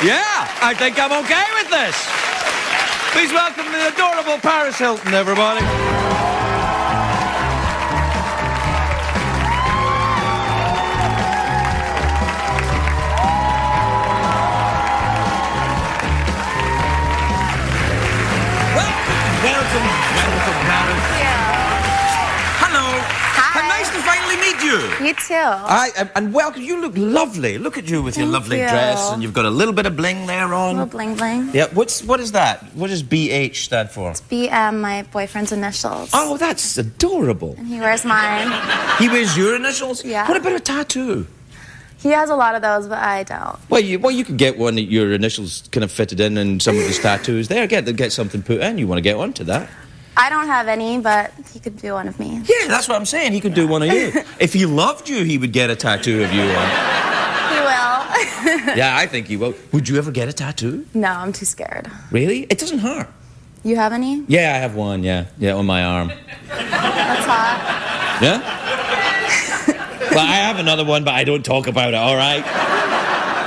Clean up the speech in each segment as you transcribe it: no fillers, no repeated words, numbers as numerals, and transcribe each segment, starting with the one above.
Yeah, I think I'm okay with this. Please welcome the adorable Paris Hilton, everybody. Welcome, Paris. Thank you. Hello. Hi. How nice to finally meet you. You too. And welcome. You look lovely. Look at you with your Thank lovely you. dress, and you've got a little bit of bling there on. A little bling bling. Yeah. What is that? What does BH stand for? BM, my boyfriend's initials. Oh, that's adorable. And he wears mine. He wears your initials? Yeah. What about a tattoo? He has a lot of those, but I don't. Well, you could get one that your initials kind of fitted in and some of his tattoos there. Get something put in. You want to get onto that? I don't have any, but he could do one of me. Yeah, that's what I'm saying. He could do one of you. If he loved you, he would get a tattoo of you on. He will. Yeah, I think he will. Would you ever get a tattoo? No, I'm too scared. Really? It doesn't hurt. You have any? Yeah, I have one, yeah, on my arm. That's hot. Yeah? Well, I have another one, but I don't talk about it, all right?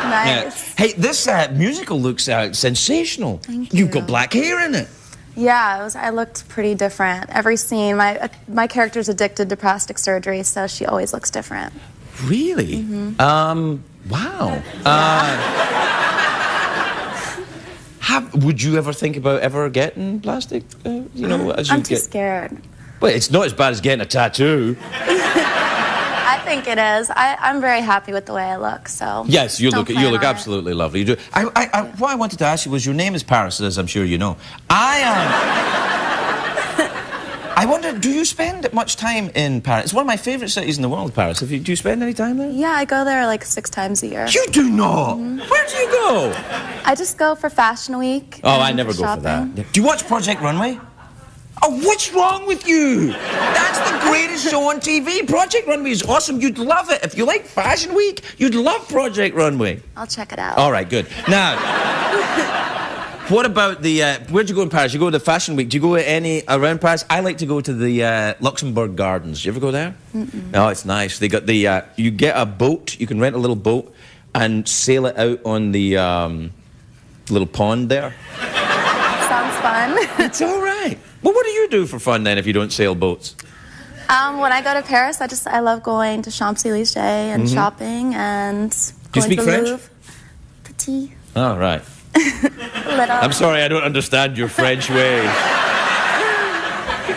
Nice. Hey, this musical looks sensational. Thank you. You've got black hair in it. Yeah, I looked pretty different. Every scene, my character's addicted to plastic surgery, so she always looks different. Really? Wow. Would you ever think about ever getting plastic? You know, as you I'm too scared. Well, it's not as bad as getting a tattoo. I think it is. I'm very happy with the way I look, so... Yes, you don't look plan on absolutely lovely. You do. What I wanted to ask you was, your name is Paris, as I'm sure you know. I wonder, do you spend much time in Paris? It's one of my favourite cities in the world, Paris. Do you spend any time there? Yeah, I go there like 6 times a year. You do not? Where do you go? I just go for Fashion Week. Oh, I never go for that. Do you watch Project Runway? Oh, what's wrong with you? That's the greatest show on TV. Project Runway is awesome. You'd love it. If you like Fashion Week, you'd love Project Runway. I'll check it out. All right, good. Now, what about the... where'd you go in Paris? You go to the Fashion Week. Do you go any around Paris? I like to go to the Luxembourg Gardens. Do you ever go there? Oh, it's nice. They got the... you get a boat. You can rent a little boat and sail it out on the little pond there. Sounds fun. It's all right. Well, what do you do for fun then if you don't sail boats? When I go to Paris, I love going to Champs-Élysées and shopping and Do you going speak to French? Louvre. Petit. Oh, right. Little. I'm sorry, I don't understand your French ways.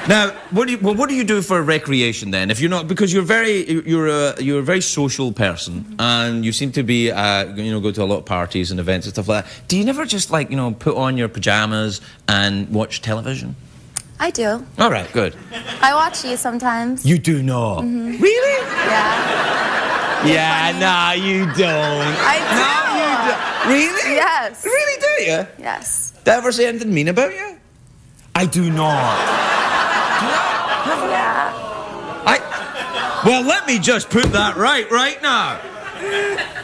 Now, what do you do for recreation then? If you're not, because you're a very social person, and you seem to be go to a lot of parties and events and stuff like that. Do you never just put on your pajamas and watch television? I do. All right, good. I watch you sometimes. You do not. Really? Yeah. Yeah, nah, you don't. I do. No, you don't. Really? Yes. Really, do you? Yes. Did I ever say anything mean about you? I do not. Yeah. Well, let me just put that right now.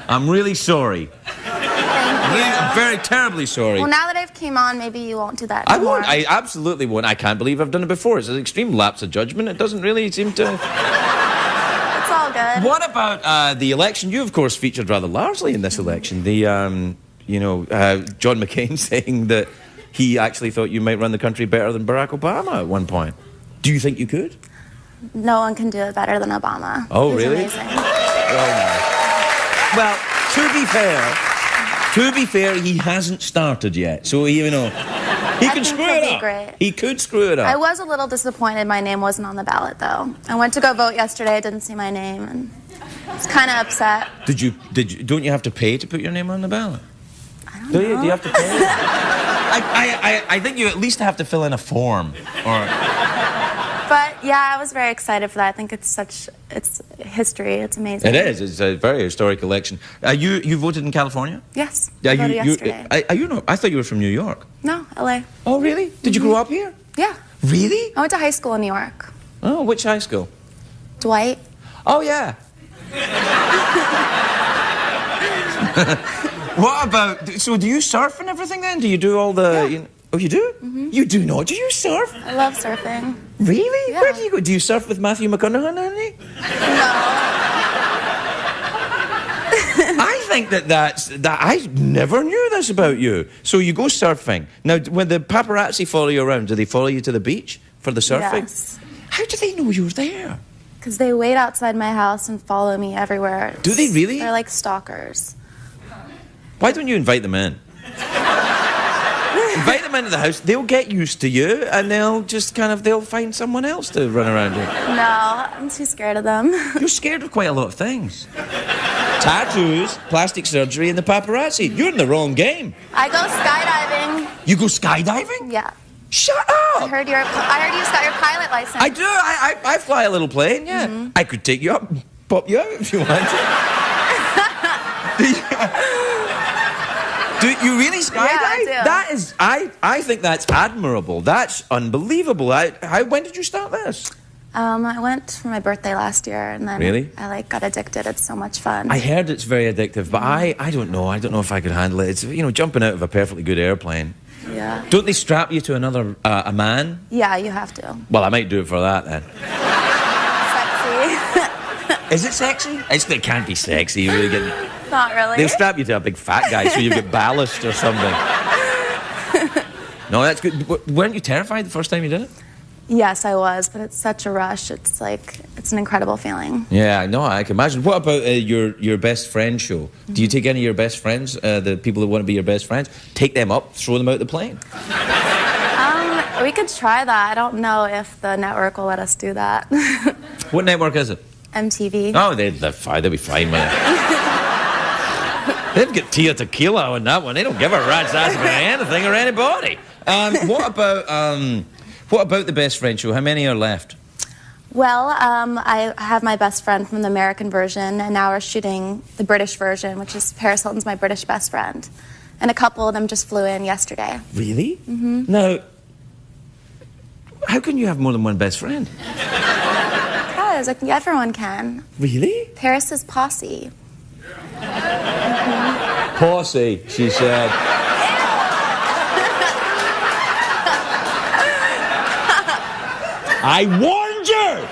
I'm really sorry. I'm very terribly sorry. Well, now that I've came on, maybe you won't do that I anymore. won't. I absolutely won't. I can't believe I've done it before. It's an extreme lapse of judgment. It doesn't really seem to... It's all good. What about the election? You, of course, featured rather largely in this election. The, John McCain saying that he actually thought you might run the country better than Barack Obama at one point. Do you think you could? No one can do it better than Obama. Oh, He's really? Amazing. Well, to be fair, he hasn't started yet. So, he can screw it up. Great. He could screw it up. I was a little disappointed my name wasn't on the ballot, though. I went to go vote yesterday, I didn't see my name, and I was kind of upset. Don't you have to pay to put your name on the ballot? I don't know. Do you have to pay? I think you at least have to fill in a form. But yeah, I was very excited for that. I think it's history. It's amazing. It is. It's a very historic election. You voted in California? Yes. I voted yesterday. I thought you were from New York. No, LA. Oh, really? Did you grow up here? Yeah. Really? I went to high school in New York. Oh, which high school? Dwight. Oh, yeah. What about... So do you surf and everything then? Do you do all the... Yeah. Oh, you do? You do not? Do you surf? I love surfing. Really? Yeah. Where do you go? Do you surf with Matthew McConaughey? No. I think that I never knew this about you. So you go surfing. Now, when the paparazzi follow you around, do they follow you to the beach for the surfing? Yes. How do they know you're there? Because they wait outside my house and follow me everywhere. Do they really? They're like stalkers. Why don't you invite them in? Invite them into the house. They'll get used to you, and they'll just they'll find someone else to run around with. No, I'm too scared of them. You're scared of quite a lot of things. Tattoos, plastic surgery, and the paparazzi. You're in the wrong game. I go skydiving. You go skydiving? Yeah. Shut up! I heard you just got your pilot license. I do. I fly a little plane, yeah. Mm-hmm. I could take you up, pop you out if you want to. Do you really skydive? Yeah, I do. That is, I think that's admirable. That's unbelievable. When did you start this? I went for my birthday last year, and then really? I got addicted. It's so much fun. I heard it's very addictive, but I don't know. I don't know if I could handle it. It's jumping out of a perfectly good airplane. Yeah. Don't they strap you to another a man? Yeah, you have to. Well, I might do it for that then. Sexy. Is it sexy? It can't be sexy. You really get. Not really. They'll strap you to a big fat guy so you get ballast or something. No, that's good. Weren't you terrified the first time you did it? Yes, I was, but it's such a rush. It's an incredible feeling. Yeah, no, I can imagine. What about your best friend show? Mm-hmm. Do you take any of your best friends, the people that want to be your best friends, take them up, throw them out the plane? We could try that. I don't know if the network will let us do that. What network is it? MTV. Oh, they're fine. They'll be fine with it. They'd get Tia Tequila on that one. They don't give a rat's ass about anything or anybody. What about the best friend show? How many are left? Well, I have my best friend from the American version, and now we're shooting the British version, which is Paris Hilton's my British best friend. And a couple of them just flew in yesterday. Really? Mm-hmm. Now, how can you have more than one best friend? Because everyone can. Really? Paris is posse. Mm-hmm. Posse, she said. I warned you!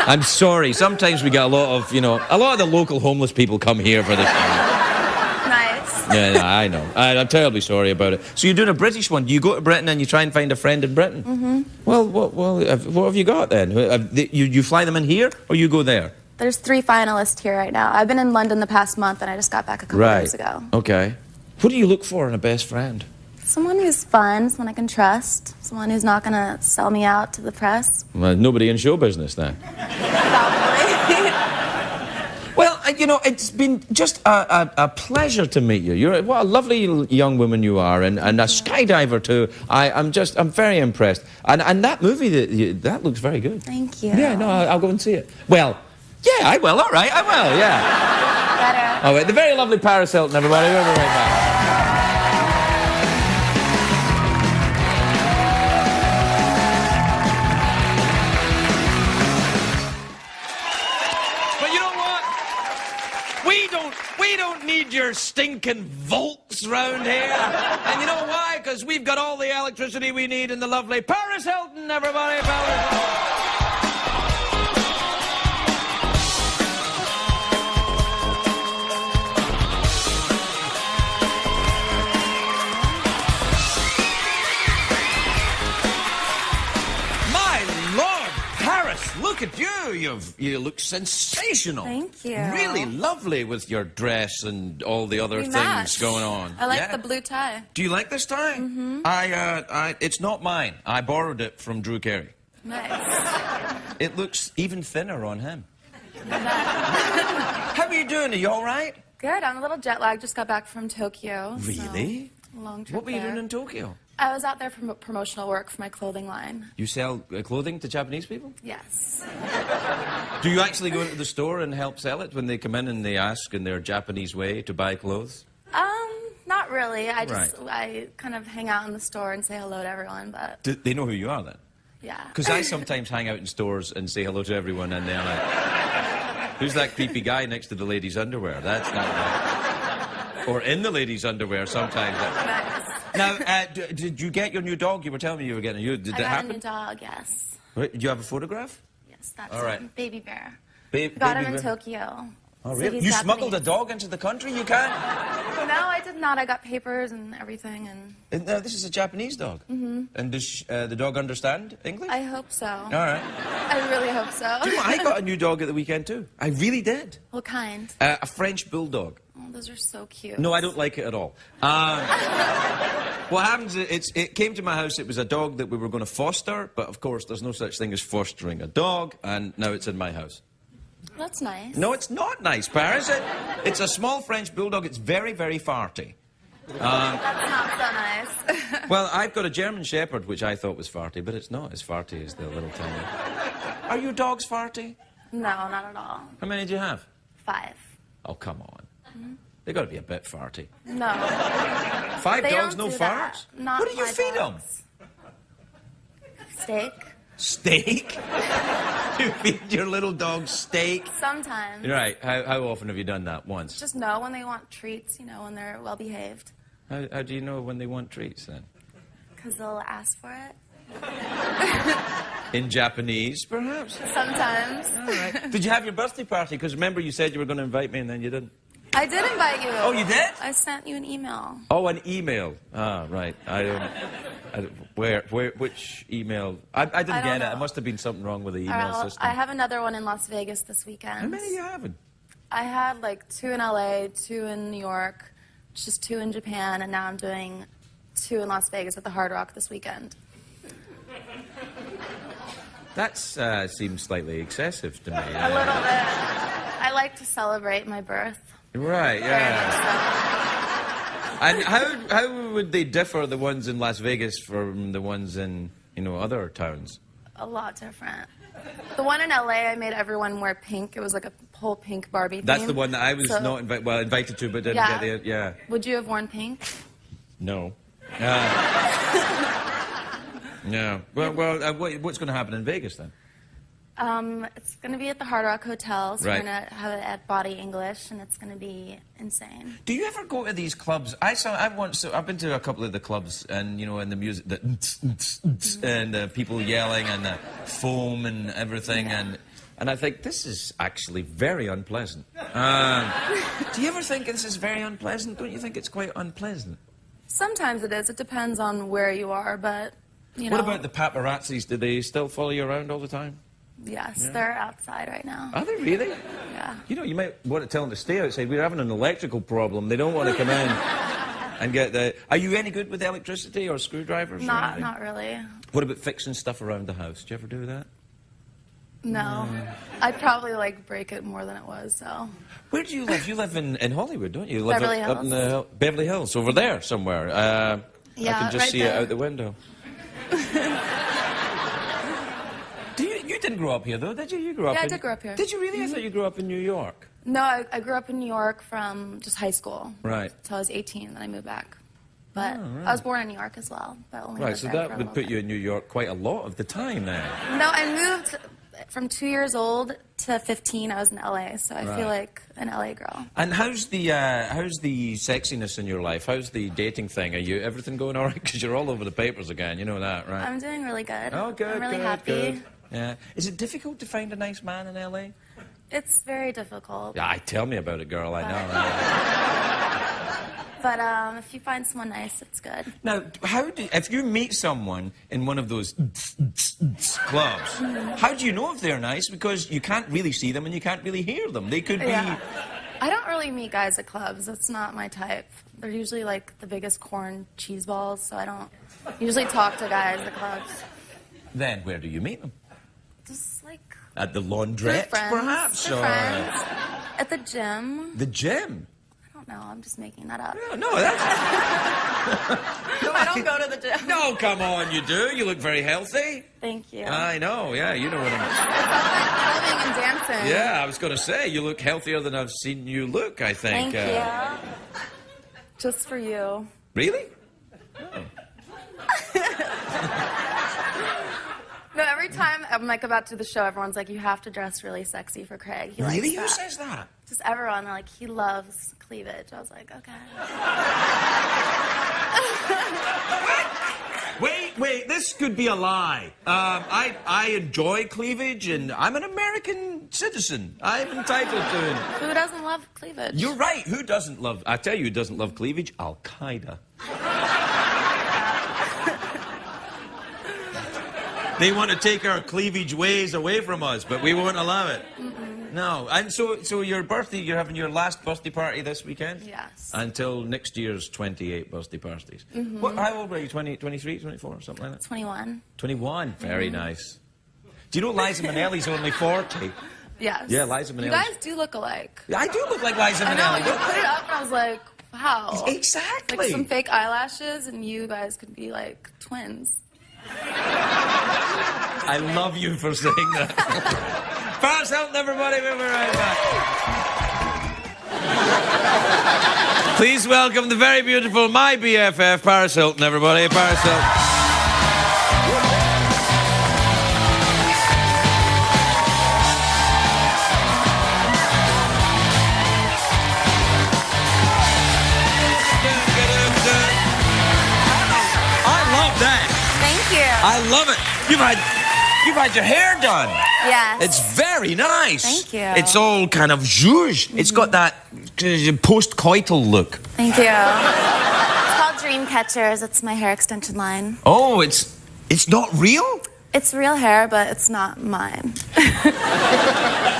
I'm sorry. Sometimes we get a lot of the local homeless people come here for this. Nice. Yeah, I know. I'm terribly sorry about it. So you're doing a British one. Do you go to Britain and you try and find a friend in Britain? Mm-hmm. Well, what have you got then? You fly them in here or you go there? There's 3 finalists here right now. I've been in London the past month and I just got back a couple days ago. Okay. What do you look for in a best friend? Someone who's fun, someone I can trust, someone who's not going to sell me out to the press. Well, nobody in show business then. Probably. Well, it's been just a pleasure to meet you. What a lovely young woman you are, and a skydiver too. I'm very impressed. And that movie, that looks very good. Thank you. Yeah, no, I'll go and see it. Well, yeah, I will. All right, I will. Yeah. Better. All right, the very lovely Paris Hilton, everybody. We'll be right back. We don't need your stinking volts round here. And you know why? Because we've got all the electricity we need in the lovely Paris Hilton, everybody. Look at you. You look sensational. Thank you. Really lovely with your dress and all the other things going on. I like the blue tie. Do you like this tie? Mm-hmm. It's not mine. I borrowed it from Drew Carey. Nice. It looks even thinner on him. How are you doing? Are you all right? Good. I'm a little jet lagged. Just got back from Tokyo. Really? So, long trip What were you doing in Tokyo? I was out there for promotional work for my clothing line. You sell clothing to Japanese people? Yes. Do you actually go into the store and help sell it when they come in and they ask in their Japanese way to buy clothes? Not really. I kind of hang out in the store and say hello to everyone, but... Do they know who you are then? Yeah. Because I sometimes hang out in stores and say hello to everyone and they're like, who's that creepy guy next to the ladies' underwear? That's not right. Or in the ladies' underwear sometimes. Nice. Now, did you get your new dog? You were telling me you were getting Did that happen? I got a new dog, yes. Right. Do you have a photograph? Yes, that's all right. him. Baby bear. Baby got him in bear. Tokyo. Oh, So really? he's You Japanese. smuggled a dog into the country? You can't? No, I did not. I got papers and everything, and No, this is a Japanese dog. Mm-hmm. And does the dog understand English? I hope so. All right. I really hope so. Do you know, I got a new dog at the weekend, too. I really did. What kind? A French bulldog. Oh, those are so cute. No, I don't like it at all. What happens is it came to my house. It was a dog that we were going to foster, but of course there's no such thing as fostering a dog, and now it's in my house. That's nice. No, it's not nice, Paris. It's a small French bulldog. It's very, very farty. That's not so nice. Well, I've got a German Shepherd, which I thought was farty, but it's not as farty as the little tiny. Are your dogs farty? No, not at all. How many do you have? 5. Oh, come on. They got to be a bit farty. No. 5 They dogs, don't no do farts? that. Not What do you my feed dogs. Steak. Steak? You feed your little dog steak? Sometimes. Right. How often have you done that? Once? Just know when they want treats, when they're well behaved. How do you know when they want treats, then? Because they'll ask for it. In Japanese, perhaps? Sometimes. All right. Did you have your birthday party? Because remember you said you were going to invite me and then you didn't. I did invite you. Oh, you did? I sent you an email. Oh, an email. Ah, right. Which email? I didn't get it. It must have been something wrong with the email system. I have another one in Las Vegas this weekend. How many are you having? I had like 2 in LA, 2 in New York, just 2 in Japan, and now I'm doing 2 in Las Vegas at the Hard Rock this weekend. That seems slightly excessive to me. A little bit. I like to celebrate my birth. Right, yeah. And how would they differ, the ones in Las Vegas, from the ones in, other towns? A lot different. The one in LA, I made everyone wear pink. It was like a whole pink Barbie theme. That's the one that I was not invited to, but didn't get the... Yeah. Would you have worn pink? No. No. Well, what's going to happen in Vegas, then? It's going to be at the Hard Rock Hotel, so Right. we're going to have it at Body English, and it's going to be insane. Do you ever go to these clubs? I've been to a couple of the clubs, and and the music, and people yelling, and the foam and everything, and I think this is actually very unpleasant. Do you ever think this is very unpleasant? Don't you think it's quite unpleasant? Sometimes it is. It depends on where you are, but What about the paparazzis? Do they still follow you around all the time? Yes, they're outside right now. Are they really? Yeah. You might want to tell them to stay outside. We're having an electrical problem. They don't want to come in and get the... Are you any good with electricity or screwdrivers? Not really. What about fixing stuff around the house? Do you ever do that? No. I'd probably break it more than it was, so. Where do you live? You live in Hollywood, don't you? You live Beverly up in Hills. Beverly Hills, over there somewhere. I can just right see there. it out the window. You didn't grow up here, though, did you? You grew up I did grow up here. Did you really? I thought you grew up in New York. No, I grew up in New York from just high school. Right. Until I was 18, then I moved back. But I was born in New York as well. But only Right, lived so there that for a would little put bit. you in New York quite a lot of the time then. No, I moved from 2 years old to 15. I was in LA, so I feel like an LA girl. And how's the sexiness in your life? How's the dating thing? Are you everything going all right? Because you're all over the papers again. You know that, right? I'm doing really good. Oh, good, I'm really good, happy. good. Yeah. Is it difficult to find a nice man in LA? It's very difficult. Yeah, tell me about it, girl. I know. Right? But if you find someone nice, it's good. Now, if you meet someone in one of those clubs, how do you know if they're nice? Because you can't really see them and you can't really hear them. They could be... I don't really meet guys at clubs. That's not my type. They're usually the biggest corn cheese balls, so I don't usually talk to guys at clubs. Then where do you meet them? Just At the laundrette, perhaps? Through friends. At the gym. The gym? I don't know. I'm just making that up. No, that's... I don't go to the gym. No, come on, you do. You look very healthy. Thank you. I know, yeah, you know what I mean. It's all clothing and dancing. Yeah, I was going to say, you look healthier than I've seen you look, I think. Thank you. Just for you. Really? Oh. No, every time I'm about to the show, everyone's like, you have to dress really sexy for Craig. He likes Really? that. Who says that? Just everyone. They're like, he loves cleavage. I was like, okay. Wait, this could be a lie. I enjoy cleavage, and I'm an American citizen. I'm entitled to it. Who doesn't love cleavage? You're right. Who doesn't love... I tell you who doesn't love cleavage? Al-Qaeda. They want to take our cleavage ways away from us, but we won't allow it. No. And so your birthday, you're having your last birthday party this weekend? Yes. Until next year's 28 birthday parties. What, how old were you? 20, 23, 24, something like that? 21. 21. Very nice. Do you know Liza Minnelli's only 40? Yes. Yeah, Liza Minnelli. You guys do look alike. I do look like Liza I know, Minnelli. you put it up and I was like, wow. Exactly. Like some fake eyelashes and you guys could be like twins. I love you for saying that. Paris Hilton, everybody. We'll be right back. Please welcome the very beautiful, my BFF, Paris Hilton, everybody. Paris Hilton. I love that. Thank you. I love it. You've had your hair done. Yes. It's very nice. Thank you. It's all kind of zhuzh. It's got that post-coital look. Thank you. It's called Dream Catchers. It's my hair extension line. Oh, it's not real? It's real hair, but it's not mine.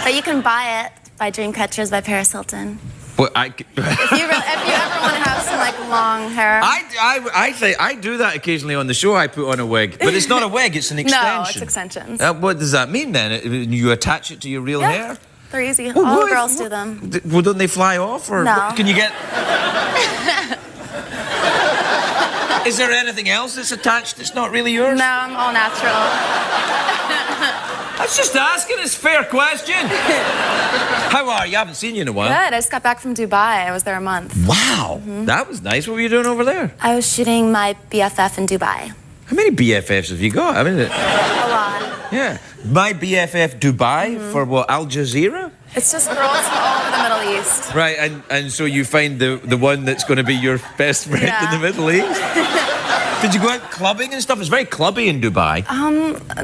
But you can buy it by Dream Catchers by Paris Hilton. Well, If you ever want to have some like long hair. I do that occasionally on the show. I put on a wig, but it's not a wig; it's an extension. No, it's extensions. What does that mean then? You attach it to your real hair? They're easy. Well, All girls do them. Well, don't they fly off, or No. can you get? Is there anything else that's attached that's not really yours? No, I'm all natural. I was just asking. It's a fair question. How are you? I haven't seen you in a while. Good. I just got back from Dubai. I was there a month. Wow, that was nice. What were you doing over there? I was shooting my BFF in Dubai. How many BFFs have you got? I mean, A lot. yeah. My BFF Dubai for what? Al Jazeera? It's just girls from all over the Middle East. Right, and so you find the one that's going to be your best friend in the Middle East? Did you go out clubbing and stuff? It's very clubby in Dubai.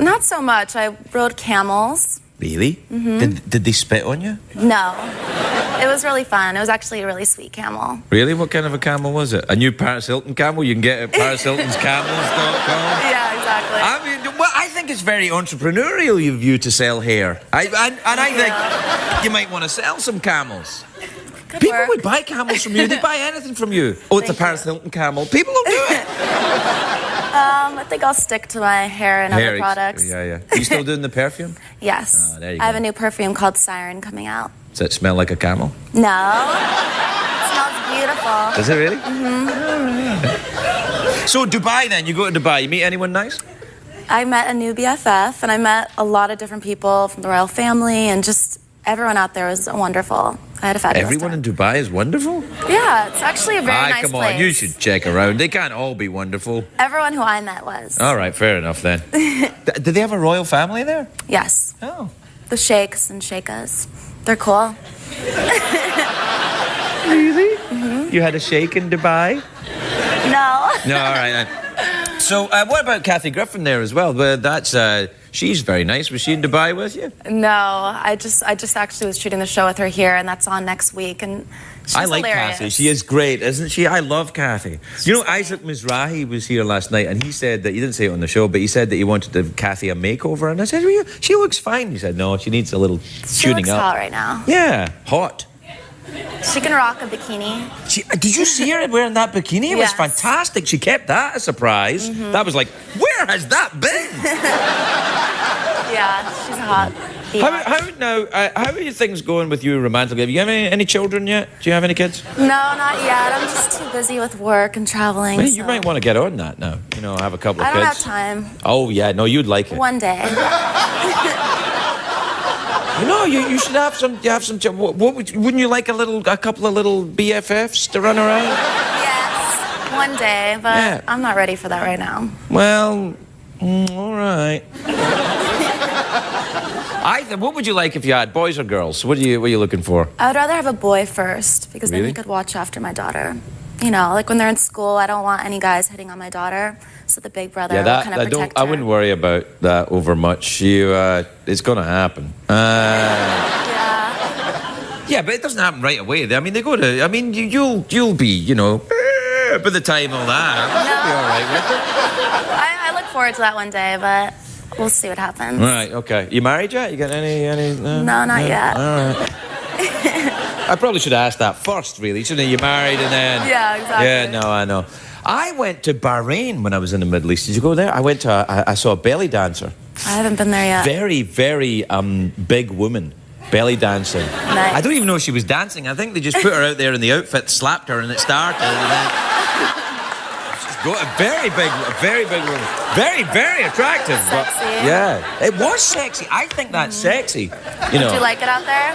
Not so much. I rode camels. Really? Did they spit on you? No. It was really fun. It was actually a really sweet camel. Really? What kind of a camel was it? A new Paris Hilton camel? You can get it at ParisHiltonsCamels.com. Yeah, exactly. I mean, well, I think it's very entrepreneurial of you to sell hair. I think you might want to sell some camels. Good People work. would buy camels from you. They'd buy anything from you. Oh, it's a Paris Hilton camel. People will do it. I think I'll stick to my hair and other products. Yeah. Are you still doing the perfume? Yes. Oh, there you I have go. a new perfume called Siren coming out. Does it smell like a camel? No. It smells beautiful. Does it really? So Dubai then, you go to Dubai, you meet anyone nice? I met a new BFF, and I met a lot of different people from the royal family, and just everyone out there was wonderful. I had a fabulous Everyone time. in Dubai is wonderful? Yeah, it's actually a very nice come place. on, you should check around. They can't all be wonderful. Everyone who I met was. All right, fair enough then. Did they have a royal family there? Yes. Oh. The sheikhs and sheikhas. They're cool. Really? You had a sheikh in Dubai? No. No, all right then. So, what about Kathy Griffin there as well? Well, that's she's very nice. Was she in Dubai with you? No, I just actually was shooting the show with her here, and that's on next week. And she's I like hilarious. Kathy. She is great, isn't she? I love Kathy. You know, Isaac Mizrahi was here last night, and he said that he didn't say it on the show, but he said that he wanted to give Kathy a makeover, and I said, well, she looks fine. He said, no, she needs a little She tuning looks up. hot right now. Yeah, hot. She can rock a bikini. Did you see her wearing that bikini? It was Yes. fantastic. She kept that a surprise. That was like, where has that been? Yeah, she's hot. How are your things going with you romantically? Have you any children yet? Do you have any kids? No, not yet. I'm just too busy with work and traveling. Well, you so might want to get on that now. You know, have a couple of I don't have kids. time. Oh yeah, no, you'd like it. One day. You know, you should have some. You have some. Wouldn't you like a couple of little BFFs to run around? Yes, one day, but Yeah. I'm not ready for that right now. Well, all right. What would you like if you had boys or girls? What are you looking for? I would rather have a boy first, because then Really? he could watch after my daughter. you know, like when they're in school, I don't want any guys hitting on my daughter. So the big brother will kind of protect her. I wouldn't worry about that over much. It's going to happen. Yeah, but it doesn't happen right away. I mean, they go to. I mean, you'll be, you know, by the time all that. You'll be all right with it. I look forward to that one day, but we'll see what happens. Right. Okay. You married yet? You got any? No, not yet. All right. I probably should have asked that first, really, shouldn't I? You married and then... Yeah, exactly. Yeah, no, I know. I went to Bahrain when I was in the Middle East. Did you go there? I saw a belly dancer. I haven't been there yet. Very, very big woman, belly dancing. Nice. I don't even know if she was dancing. I think they just put her out there in the outfit, slapped her, and it started. And then... a very big woman. Very, very attractive. Sexy. But, yeah, it was sexy. I think that's sexy. You know. Did you like it out there?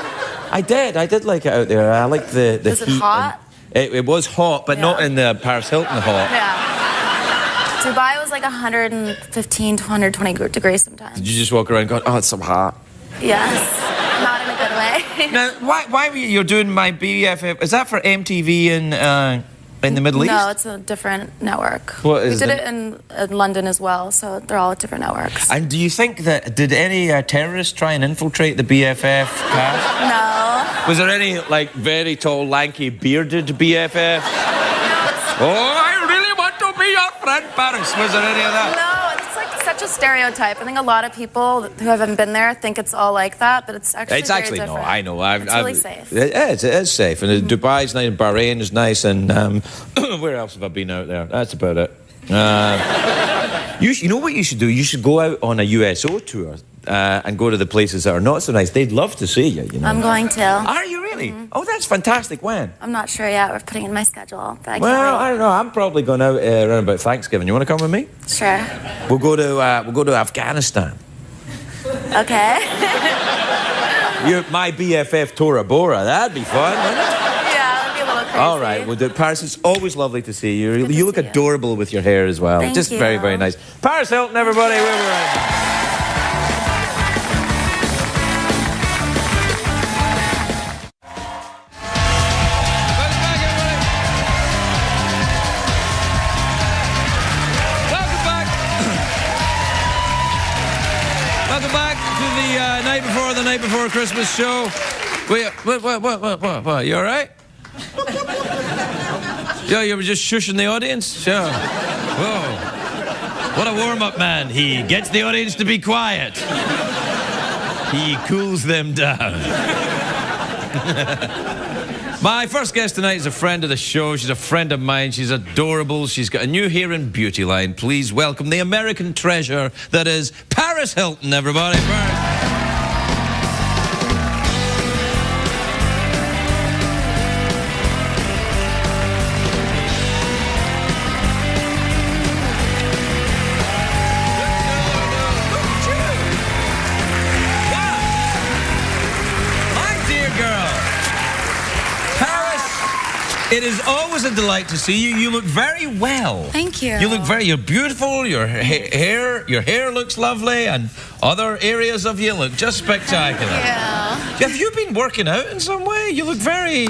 I did like it out there. I liked the Was heat. it hot? It was hot, but not in the Paris Hilton hot. Yeah. Dubai was like 115 to 120 degrees sometimes. Did you just walk around going, oh, it's so hot? Yes. Not in a good way. Now, why were you're doing my BFF? Is that for MTV in the Middle East? No, it's a different network. What is we did it in London as well, so they're all different networks. And do you think did any terrorists try and infiltrate the BFF cast? No. Was there any, like, very tall, lanky, bearded BFF? Oh, I really want to be your friend, Paris. Was there any of that? No, it's like such a stereotype. I think a lot of people who haven't been there think it's all like that, but it's actually very different. No, I know. It's really safe. It is safe. And Dubai's nice, and Bahrain is nice, and where else have I been out there? That's about it. You know what you should do? You should go out on a USO tour and go to the places that are not so nice. They'd love to see you, you know. I'm going to. Are you really? Mm-hmm. Oh, that's fantastic. When? I'm not sure yet. We're putting it in my schedule. But I don't know. I'm probably going out around about Thanksgiving. You want to come with me? Sure. We'll go to Afghanistan. Okay. My BFF Tora Bora. That'd be fun, wouldn't it? All right, well, Paris, it's always lovely to see you. You look adorable with your hair as well. Thank Just you. very, very nice. Paris Hilton, everybody. Where we're at. Welcome back to the night before Christmas show. What? You all right? Yeah, you were just shushing the audience? Sure. Whoa. What a warm-up man. He gets the audience to be quiet. He cools them down. My first guest tonight is a friend of the show. She's a friend of mine. She's adorable. She's got a new hair and beauty line. Please welcome the American treasure that is Paris Hilton, everybody. Paris. It is always a delight to see you. You look very well. Thank you. You're beautiful. Your hair looks lovely, and other areas of you look just spectacular. Yeah. Have you been working out in some way? You look very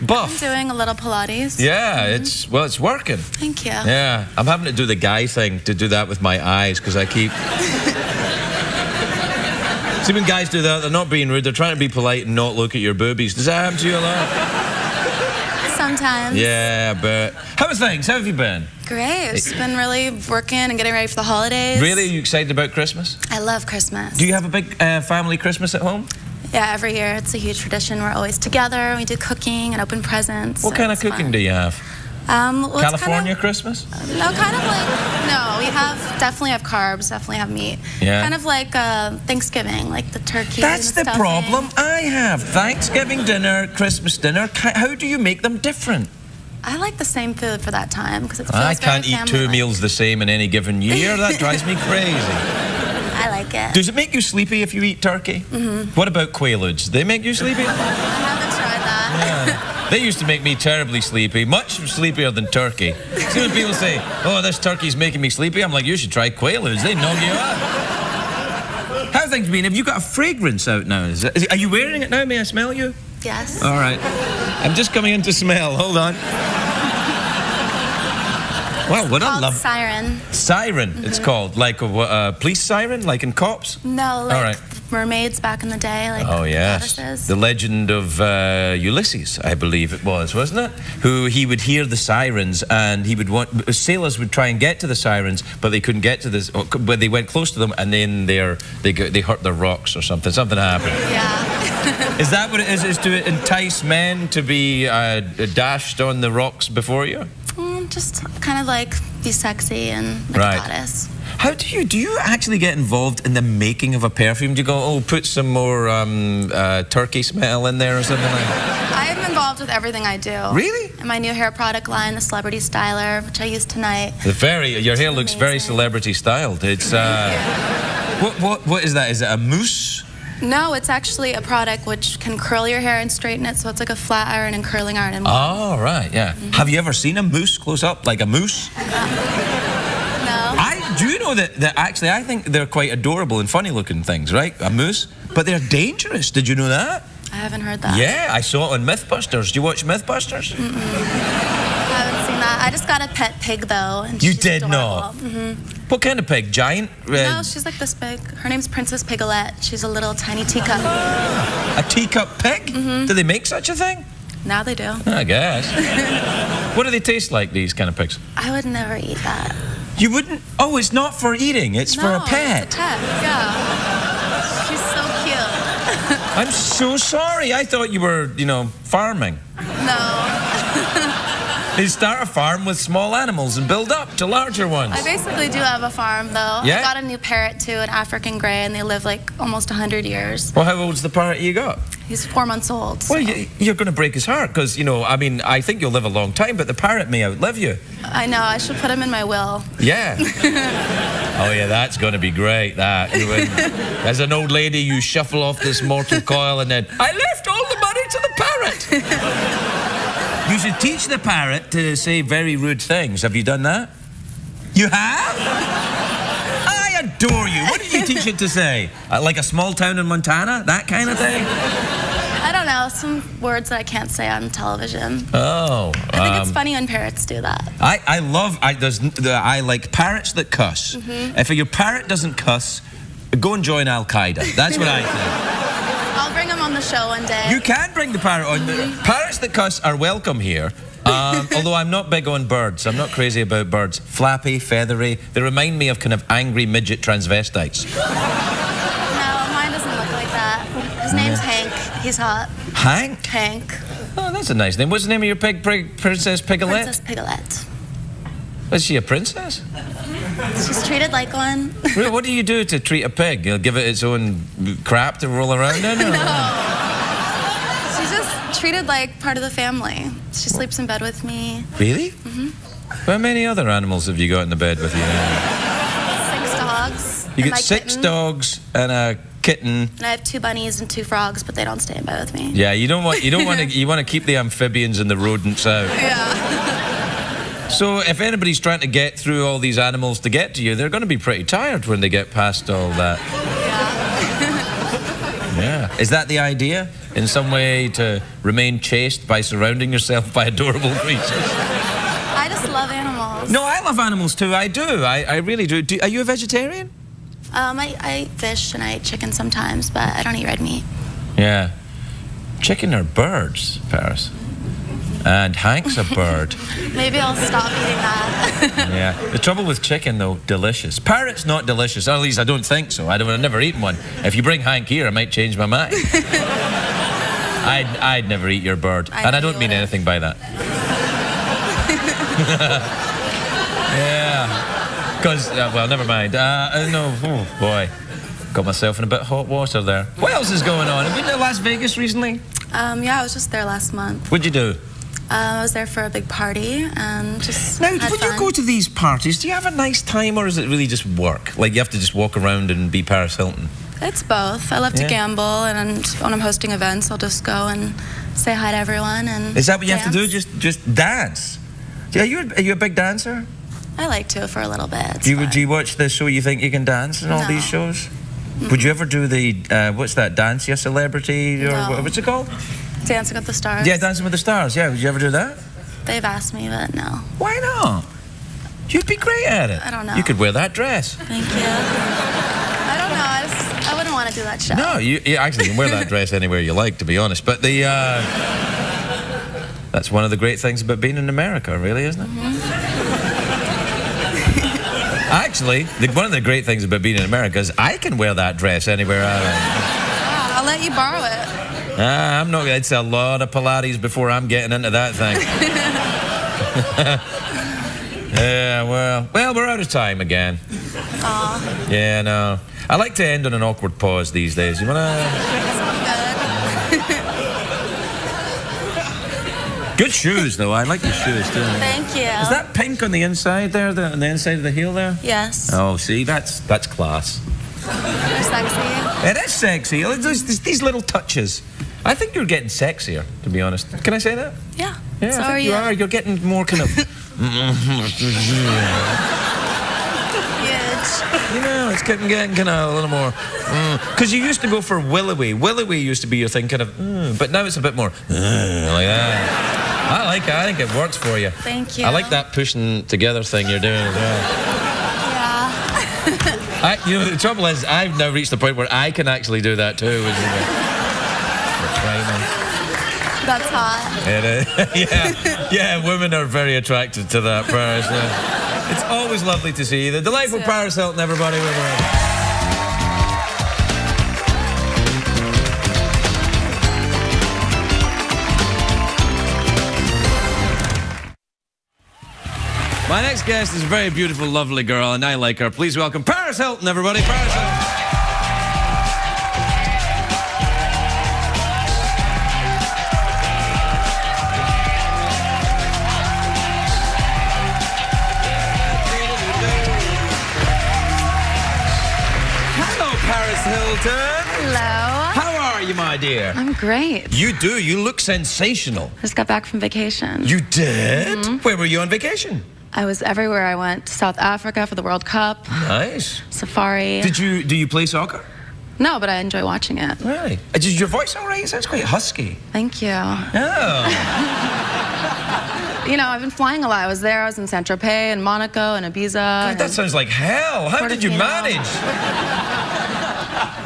buff. I'm doing a little Pilates. Yeah, it's working. Thank you. Yeah, I'm having to do the guy thing to do that with my eyes because I keep. See, when guys do that, they're not being rude. They're trying to be polite and not look at your boobies. Does that happen to you a lot? Sometimes. Yeah, but how are things? How have you been? Great. I've just been really working and getting ready for the holidays. Really? Are you excited about Christmas? I love Christmas. Do you have a big family Christmas at home? Yeah, every year. It's a huge tradition. We're always together. We do cooking and open presents. What kind of cooking do you have? Well, California Christmas? No, kind of like, no, we definitely have carbs, definitely have meat. Yeah. Kind of like Thanksgiving, like the turkey. That's and the the problem I have. Thanksgiving dinner, Christmas dinner, how do you make them different? I like the same food for that time because it feels I can't very eat two meals the same in any given year. That drives me crazy. I like it. Does it make you sleepy if you eat turkey? Mm-hmm. What about Quaaludes? They make you sleepy? I haven't tried that. Yeah. They used to make me terribly sleepy, much sleepier than turkey. See when people say, oh, this turkey's making me sleepy, I'm like, you should try Quaaludes. They knock you out. How have things been? Have you got a fragrance out now? Are you wearing it now? May I smell you? Yes. All right. I'm just coming in to smell. Hold on. Wow, what a Called love. Siren. Siren, it's called. Like a police siren, like in Cops? No, like All right. mermaids back in the day, like Oh, yes. goddesses. The legend of Ulysses, I believe it was, wasn't it? Who he would hear the sirens and he would want... Sailors would try and get to the sirens, but they couldn't get to this... But they went close to them and then they hurt their rocks or something. Something happened. Yeah. Is that what it is to entice men to be dashed on the rocks before you? Just kind of like be sexy and like Right. a goddess. How do you actually get involved in the making of a perfume? Do you go, oh, put some more turkey smell in there or something like that? I am involved with everything I do. Really? In my new hair product line, the Celebrity Styler, which I use tonight. Your hair looks very amazing. celebrity styled. It's what is that? Is it a mousse? No, it's actually a product which can curl your hair and straighten it, so it's like a flat iron and curling iron in one. Oh, right, yeah. Have you ever seen a mousse close up, like a mousse? No. Do you know that actually I think they're quite adorable and funny looking things, right? A mousse, but they're dangerous. Did you know that? I haven't heard that. Yeah, I saw it on Mythbusters. Do you watch Mythbusters? I haven't seen that. I just got a pet pig, though. And You she's did adorable. not? What kind of pig? Giant? No, she's like this big. Her name's Princess Piglet. She's a little tiny teacup. A teacup pig? Do they make such a thing? Now they do. I guess. What do they taste like, these kind of pigs? I would never eat that. You wouldn't? Oh, it's not for eating. It's for a pet. It's a pet, yeah. She's so cute. I'm so sorry. I thought you were, farming. No. They start a farm with small animals and build up to larger ones. I basically do have a farm, though. Yeah? I got a new parrot, too, an African grey, and they live like almost 100 years. Well, how old's the parrot you got? He's 4 months old. So. Well, you're going to break his heart because, I think you'll live a long time, but the parrot may outlive you. I know. I should put him in my will. Yeah. Oh, yeah, that's going to be great, that. As an old lady, you shuffle off this mortal coil and then, I left all the money to the parrot. You should teach the parrot to say very rude things. Have you done that? You have? I adore you. What did you teach it to say? Like a small town in Montana? That kind of thing? I don't know. Some words that I can't say on television. Oh. I think it's funny when parrots do that. I like parrots that cuss. If your parrot doesn't cuss, go and join Al-Qaeda. That's what I think. I'll bring him on the show one day. You can bring the parrot on. Parrots that cuss are welcome here. Although I'm not big on birds. I'm not crazy about birds. Flappy, feathery. They remind me of kind of angry midget transvestites. No, mine doesn't look like that. His name's Hank. He's hot. Hank? Hank. Oh, that's a nice name. What's the name of your pig, Princess Piglet? Princess Piglet. Is she a princess? She's treated like one. Really, what do you do to treat a pig? You'll give it its own crap to roll around in? Or? No. She's just treated like part of the family. She sleeps in bed with me. Really? How many other animals have you got in the bed with you now? 6 dogs. You and get my 6 kitten. dogs and a kitten. And I have 2 bunnies and 2 frogs, but they don't stay in bed with me. Yeah, you want to keep the amphibians and the rodents out. Yeah. So if anybody's trying to get through all these animals to get to you, they're going to be pretty tired when they get past all that. Yeah. Yeah. Is that the idea? In some way to remain chaste by surrounding yourself by adorable creatures? I just love animals. No, I love animals too. I do. I really do. Are you a vegetarian? I eat fish and I eat chicken sometimes, but I don't eat red meat. Yeah. Chicken are birds, Paris. And Hank's a bird. Maybe I'll stop eating that. Yeah. The trouble with chicken, though, delicious. Parrot's not delicious. Or at least I don't think so. I've never eaten one. If you bring Hank here, I might change my mind. I'd never eat your bird. And I don't mean anything by that. Yeah. Because, well, never mind. No. Oh, boy. Got myself in a bit of hot water there. What else is going on? Have you been to Las Vegas recently? Yeah, I was just there last month. What'd you do? I was there for a big party and just Now, had when fun. you go to these parties, do you have a nice time or is it really just work? Like you have to just walk around and be Paris Hilton? It's both. I love to gamble, and when I'm hosting events, I'll just go and say hi to everyone and Is that what you have to do? dance. Just dance? Are you a big dancer? I like to for a little bit. Do you watch the show You Think You Can Dance and all these shows? Would you ever do the, what's that, Dance Your Celebrity? Or No. what's it called? Dancing with the Stars? Yeah, Dancing with the Stars. Yeah, would you ever do that? They've asked me, but no. Why not? You'd be great at it. I don't know. You could wear that dress. Thank you. I don't know. I wouldn't want to do that show. No, you actually can wear that dress anywhere you like, to be honest. But that's one of the great things about being in America, really, isn't it? Actually, one of the great things about being in America is I can wear that dress anywhere I like. I'll let you borrow it. I'm not. It's a lot of Pilates before I'm getting into that thing. Yeah, well, we're out of time again. Aw. Yeah, no. I like to end on an awkward pause these days. You wanna? Good shoes, though. I like your shoes too. Thank you. Is that pink on the inside there, on the inside of the heel there? Yes. Oh, see, that's class. You're sexy. It is sexy. There's these little touches. I think you're getting sexier, to be honest. Can I say that? Yeah. Yeah, So I think you are. You're getting more kind of. Huge. You know, it's getting kind of a little more. Because you used to go for willowy. Willowy used to be your thing, kind of. But now it's a bit more like that. I like it. I think it works for you. Thank you. I like that pushing together thing you're doing as well. Yeah. You know, the trouble is, I've now reached the point where I can actually do that too. Which is frightening. That's hot. It is. Yeah, women are very attracted to that, Paris. It's always lovely to see you. The delightful Paris Hilton, everybody. My next guest is a very beautiful, lovely girl, and I like her. Please welcome Paris Hilton, everybody. Paris Hilton. Hilton. Hello. How are you, my dear? I'm great. You do. You look sensational. Just got back from vacation. You did? Mm-hmm. Where were you on vacation? I was everywhere. I went to South Africa for the World Cup. Nice. Safari. Do you play soccer? No, but I enjoy watching it. Really? Is your voice all right? It sounds quite husky. Thank you. Oh. You know, I've been flying a lot. I was in Saint-Tropez and Monaco and Ibiza. God, that sounds like hell. How did you manage?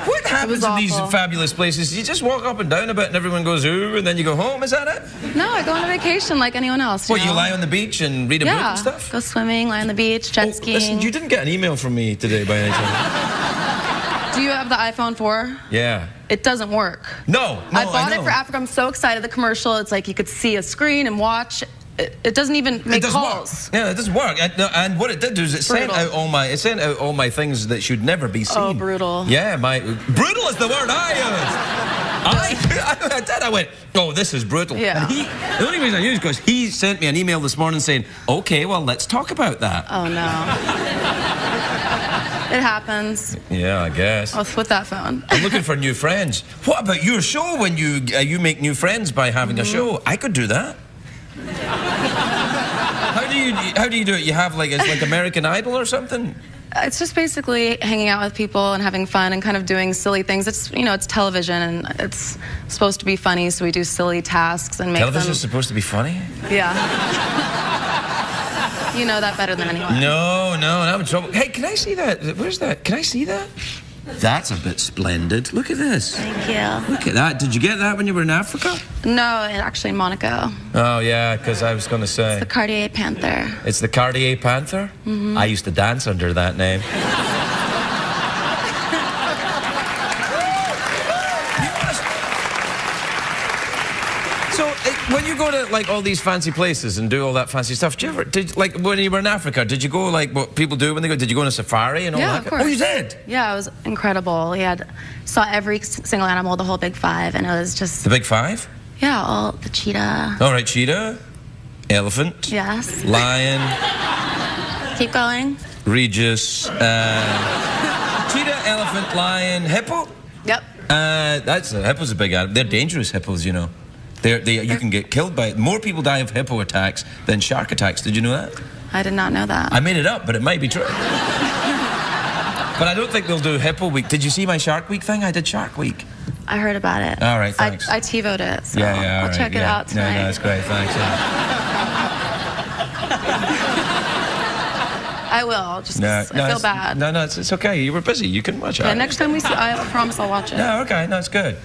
What happens in these fabulous places? You just walk up and down a bit and everyone goes, ooh, and then you go home. Is that it? No, I go on a vacation like anyone else. You lie on the beach and read a book and stuff? Go swimming, lie on the beach, jet skiing. Listen, you didn't get an email from me today by any chance. Do you have the iPhone 4? Yeah. It doesn't work. No, I bought it for Africa. I'm so excited. The commercial, it's like you could see a screen and watch. It doesn't even make calls. Yeah, it doesn't work. And what it did is it sent out all my things that should never be seen. Oh, brutal. Yeah, brutal is the word I used. I did. I went, oh, this is brutal. Yeah. And the only reason I used it because he sent me an email this morning saying, okay, well, let's talk about that. Oh, no. It happens. Yeah, I guess. With that phone. I'm looking for new friends. What about your show when you make new friends by having a show? I could do that. How do you do it? You have it's like American Idol or something? It's just basically hanging out with people and having fun and kind of doing silly things. It's it's television and it's supposed to be funny, so we do silly tasks and make Television's supposed to be funny? Yeah. You know that better than anyone. No, I'm in trouble. Hey, can I see that? Where's that? Can I see that? That's a bit splendid. Look at this. Thank you. Look at that. Did you get that when you were in Africa? No, actually in Monaco. Oh, yeah, because I was going to say. It's the Cartier Panther. It's the Cartier Panther? Mm-hmm. I used to dance under that name. So, when you go to all these fancy places and do all that fancy stuff, when you were in Africa, did you go what people do when they go? Did you go on a safari and all that? Yeah, of course. Oh, you did? Yeah, it was incredible. Saw every single animal, the whole Big Five, and it was just. The Big Five? Yeah, all the cheetah. All right, cheetah, elephant. Yes. Lion. Keep going. Regis. Cheetah, elephant, lion, hippo. Yep. Hippo's a big animal. They're dangerous hippos, you know. You can get killed by it. More people die of hippo attacks than shark attacks. Did you know that? I did not know that. I made it up, but it might be true. But I don't think they'll do Hippo Week. Did you see my Shark Week thing? I did Shark Week. I heard about it. All right, thanks. I TiVo'd it, so I'll check it out tonight. No, that's great, thanks. Yeah. I will. Just 'cause I feel bad. No, it's okay. You were busy. You can watch it. Yeah, next time we see, I promise I'll watch it. No, okay. No, it's good.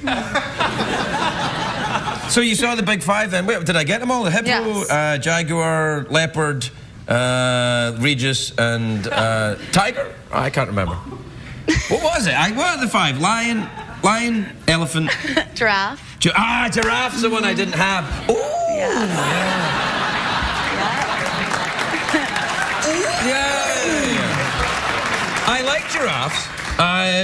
So you saw the big five then. Wait, did I get them all? The hippo, Yes. jaguar, leopard, Regis, and tiger? Oh, I can't remember. What was it? What are the five? Lion, elephant. Giraffe. Giraffe is the one I didn't have. Oh, Yes. yeah. I like giraffes.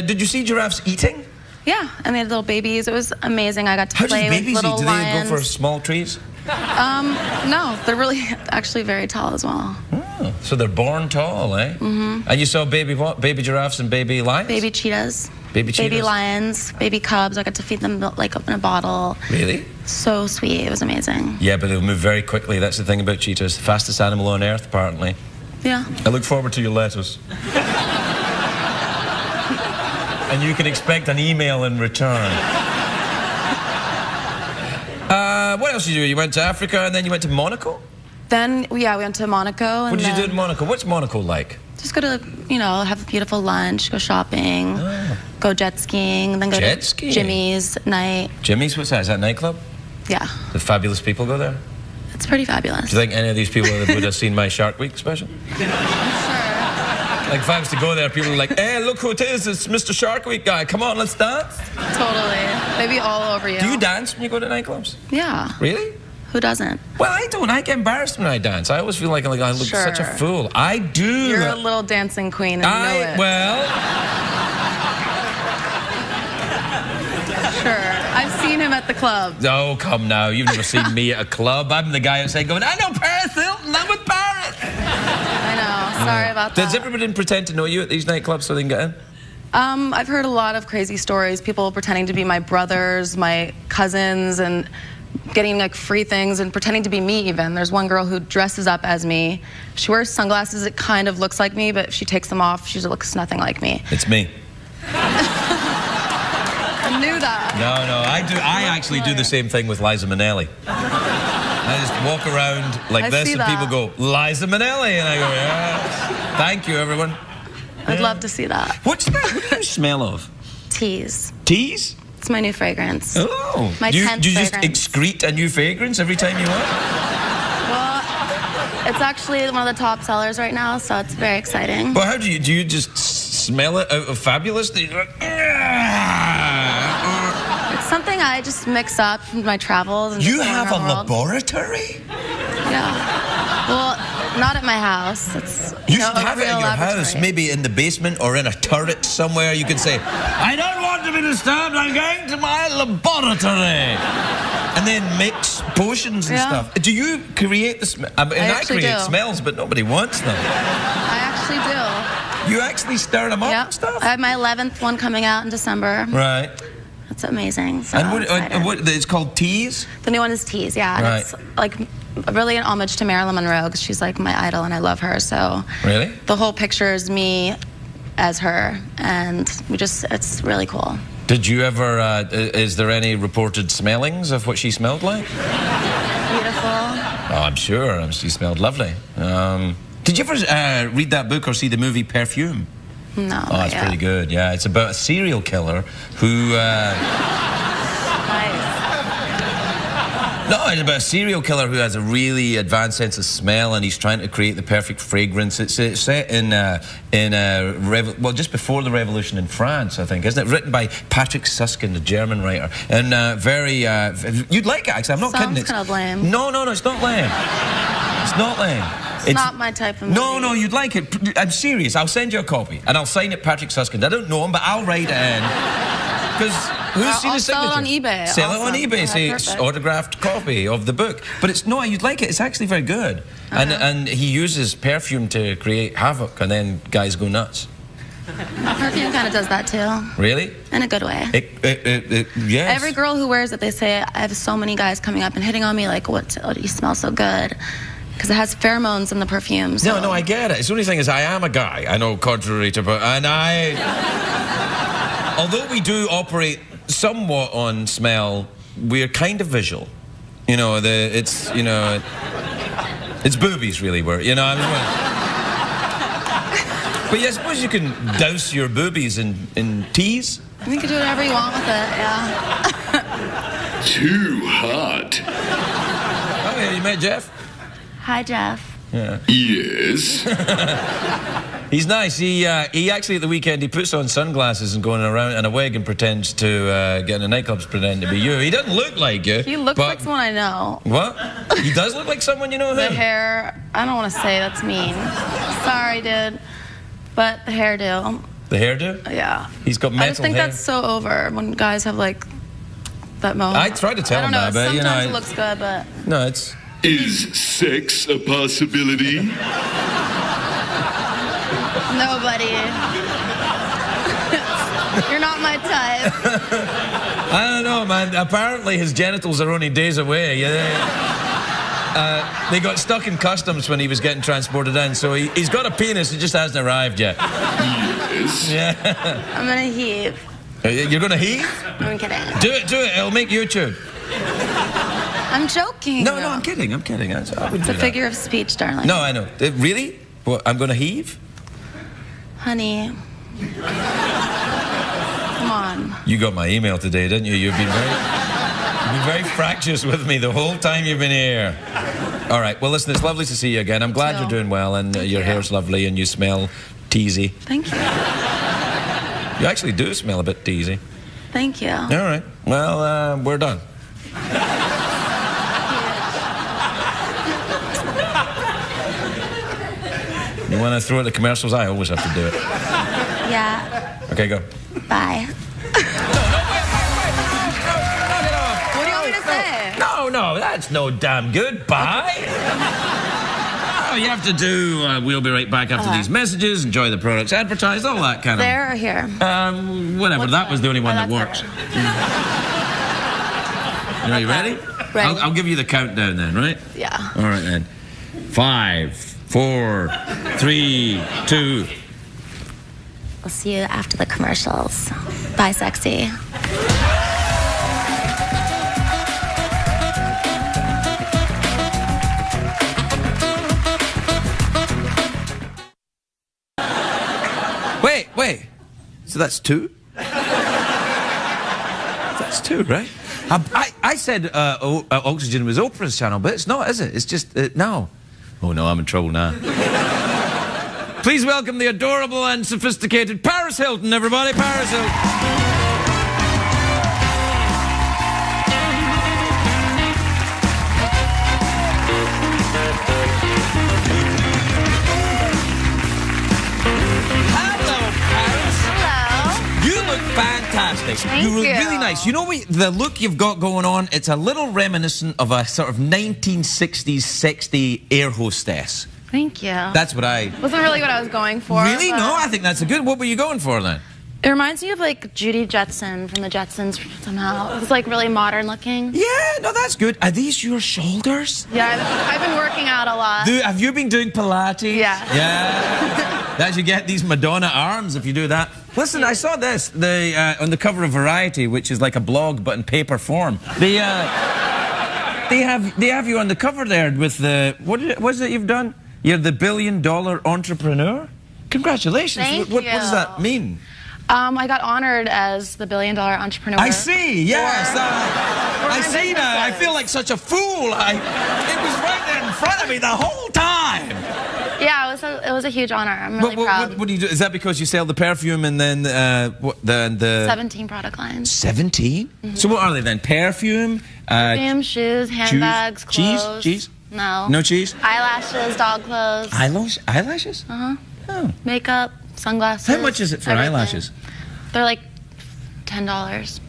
Did you see giraffes eating? Yeah, and they had little babies. It was amazing. I got to How play do with babies little eat? Do lions. they go for small trees? No, they're really actually very tall as well. Oh, so they're born tall, eh? Mm-hmm. And you saw baby what? Baby giraffes and baby lions? Baby cheetahs. Baby cheetahs? Baby lions, baby cubs. I got to feed them like up in a bottle. Really? So sweet. It was amazing. Yeah, but they'll move very quickly. That's the thing about cheetahs. The fastest animal on earth, apparently. Yeah. I look forward to your letters. And you can expect an email in return. What else did you do? You went to Africa and then you went to Monaco? Then, yeah, we went to Monaco. What did you do in Monaco? What's Monaco like? Just go to, have a beautiful lunch, go shopping, go jet skiing, then go Jet to skiing? Jimmy's at night. Jimmy's, what's that? Is that a nightclub? Yeah, The fabulous people go there? it's pretty fabulous. Do you think any of these people would have seen my Shark Week special? Like if I was to go there, people are like, hey, look who it is, it's Mr. Shark Week guy. Come on, let's dance. Totally. They'd be all over you. Do you dance when you go to nightclubs? Yeah. Really? Who doesn't? Well, I don't. I get embarrassed when I dance. I always feel like I look such a Sure. fool. I do. You're a little dancing queen and you know it. Well, Sure. I've seen him at the club. oh, come now. You've never seen me at a club. I'm the guy outside going, I know Paris Hilton. I'm with Paris. I know. Sorry about that. Does everybody pretend to know you at these nightclubs so they can get in? I've heard a lot of crazy stories. People pretending to be my brothers, my cousins, and getting like free things and pretending to be me even. There's one girl who dresses up as me. She wears sunglasses. It kind of looks like me, but if she takes them off, she looks nothing like me. It's me. I knew that. No, I do. I actually do the same thing with Liza Minnelli. I just walk around like I this see and that. people go, Liza Minnelli. And I go, yes. Thank you, everyone. I'd love to see that. What's that? What do you smell of? Tease. Teas? It's my new fragrance. Oh. My do you 10th just fragrance. excrete a new fragrance every time you want? Well, it's actually one of the top sellers right now, so it's very exciting. Well, how do you just smell it out of Fabulous? You're like, It's something I just mix up from my travels. And you just have a going around the world. laboratory? Yeah. Well, not at my house. It's You know, should a have it in real your house, laboratory. maybe in the basement or in a turret somewhere. You could say, I don't want to be disturbed, I'm going to my laboratory. And then mix potions and Yeah. stuff. Do you create the smell? I mean, I actually create do. smells, but nobody wants them. I actually do. You actually stir them up Yep. and stuff? I have my 11th one coming out in December. Right. It's amazing. So And I'm excited. what, it's called Teas? The new one is Tease, yeah. And Right. it's like really an homage to Marilyn Monroe because she's like my idol and I love her. So Really? the whole picture is me as her, and it's really cool. Did you ever, is there any reported smellings of what she smelled like? Beautiful. Oh, I'm sure. She smelled lovely. Did you ever read that book or see the movie Perfume? No. Oh, it's pretty good. Yeah, it's about a serial killer who. Nice. No, it's about a serial killer who has a really advanced sense of smell, and he's trying to create the perfect fragrance. It's set in just before the revolution in France, I think, isn't it? Written by Patrick Susskind, a German writer, and you'd like it actually. I'm not kidding. Sounds kind of lame. No, it's not lame. It's not lame. It's not my type of movie. No, you'd like it. I'm serious. I'll send you a copy, and I'll sign it Patrick Susskind. I don't know him, but I'll write it in. Because who's seen I'll his sell signature? it on eBay. Sell Awesome. it on eBay. Yeah, Say perfect. autographed copy of the book. But it's no, you'd like it. It's actually very good. And he uses perfume to create havoc, and then guys go nuts. Perfume kind of does that too. Really? In a good way. Yes. Every girl who wears it, they say, I have so many guys coming up and hitting on me like, oh, you smell so good. Because it has pheromones in the perfume. So. No, I get it. The only thing is I am a guy. I know, contrary to... Although we do operate somewhat on smell, we're kind of visual. You know, it's boobies really. I mean, But yeah, I suppose you can douse your boobies in teas. You can do whatever you want with it, yeah. Too hot. Oh, yeah, you met Jeff? Hi, Jeff. Yeah. Yes. He's nice. He actually at the weekend he puts on sunglasses and going around in a wig and pretends to get in the nightclubs pretend to be you. He doesn't look like you. He looks like someone I know. What? He does look like someone you know who? The hair, I don't want to say that's mean. Sorry, dude. But the hairdo. The hairdo? Yeah. He's got mental I just think hair. that's so over when guys have like that mohawk. I tried to tell him that, but sometimes you know. it looks good, but No, it's. Is sex a possibility? nobody. You're not my type. I don't know, man. Apparently his genitals are only days away. They got stuck in customs when he was getting transported in, so he's got a penis, it just hasn't arrived yet. Yes. Yeah. I'm gonna heave. You're gonna heave? I'm kidding. Do it, it'll make YouTube. I'm joking. No, I'm kidding. I wouldn't It's do a that. figure of speech, darling. No, I know. Really? What, I'm gonna heave? Honey. Come on. You got my email today, didn't you? You've been very fractious with me the whole time you've been here. All right, well, listen, it's lovely to see you again. I'm glad you're doing well, and your hair's lovely, and you smell teasy. Thank you. You actually do smell a bit teasy. Thank you. All right, well, we're done. You want to throw it at commercials? I always have to do it. Yeah. Okay, go. Bye. What do you want me to say? No, that's no damn good. Bye. Oh, you have to do, we'll be right back after these messages, enjoy the products advertised, all that kind of... There or here? Whatever, What's that was the only one that that's works. better. Are you ready? Ready. I'll give you the countdown then, right? Yeah. All right then. 5, 4, 3, 2... We'll see you after the commercials. Bye, sexy. Wait. So that's 2? That's 2, right? I said Oxygen was Oprah's channel, but it's not, is it? It's just, no. Oh no, I'm in trouble now. Please welcome the adorable and sophisticated Paris Hilton, everybody. Paris Hilton. Fantastic. Thank you were you. really nice. You know what, the look you've got going on, it's a little reminiscent of a sort of 1960s sexy air hostess. Thank you. That's what I... Wasn't really what I was going for. Really? but No, I think that's a good... What were you going for then? It reminds me of like Judy Jetson from the Jetsons somehow. It's like really modern looking. Yeah, no, that's good. Are these your shoulders? Yeah, I've been working out a lot. Have you been doing Pilates? Yeah. Yeah. That you get these Madonna arms if you do that. Listen, I saw this on the cover of Variety, which is like a blog but in paper form. They have you on the cover there with the what is it you've done? You're the $1 billion entrepreneur. Congratulations. Thank What you. does that mean? I got honored as the $1 billion entrepreneur. I see. Yes. for I my see now. I businesses. feel like such a fool. It was right there in front of me the whole time. Yeah, it was a huge honor. I'm really proud. What do you do? Is that because you sell the perfume and then the 17 product lines. 17? So what are they then? Perfume? Perfume, shoes, handbags, clothes. Cheese? No. No cheese? Eyelashes, dog clothes. Eyelashes? Uh-huh. Oh. Makeup, sunglasses. How much is it for everything. eyelashes? They're like $10.